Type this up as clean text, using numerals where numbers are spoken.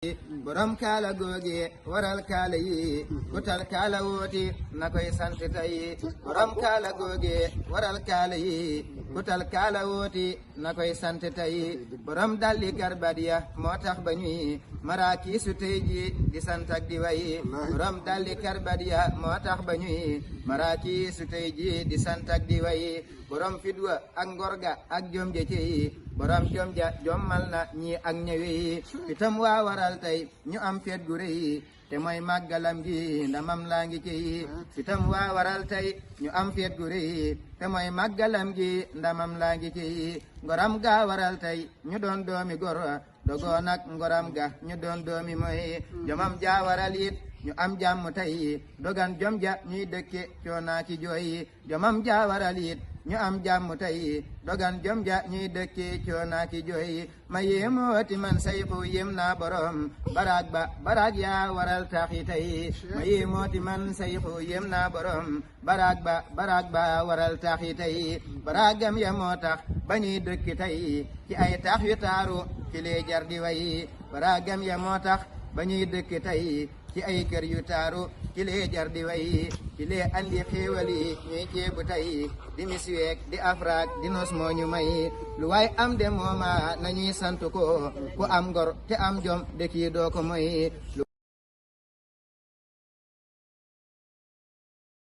borom kaala googi waral kaala yi kutal kaala wooti na koy sant tey borom kaala googi waral kaala yi kutal kaala wooti na koy sant tey borom dalli karbadiya moo tax ba ñuy maraakiisu tey ji di sant ak di way borom dalli karbadiya moo tax ba ñuy maraakiisu tey ji di sant ak di way borom fidwa ak ngorga ak jom je ci borom jom ja jommal na ñi ak ñëwi itam waa waral tey ñu am feet gu rëy te mooy màggalam gi ndamam laa ngi ci itam waa waral tey ñu am feet gu rëy te mooy màggalam gi ndamam laa ngi ci ngoram ga waral tey ñu doon doomi gor dogoon ak ngoram ga ñu doon doomi mooy jomam ja waral it ñu am jàmm tey dogan jom ja ñuy dëkke coonaa ki jooy jomam ja waral it ñu am jàmm tey dogan jom ja ñuy dëkke coonaa ki jooy ma yéemooti man sayxu yéem naa borom baraag ba baraag yaa waral taxi tey ma yéemooti man sayxu yéem naa borom baraag ba waral taxi tey baraagam ya moo tax ba ñuy dëkki tey ci ay tax yu taaru ci lee jar di way baraagam ya moo tax ba ñuy dëkki tey ci ay kër yu taaru ci lee jar di way ci lee andi xéewali ñuy ceebu tey di misweek di afraak di nos moo ñu may lu waay am de mooma nañuy sant ko ku am ngor te am jom de kii doo ko moy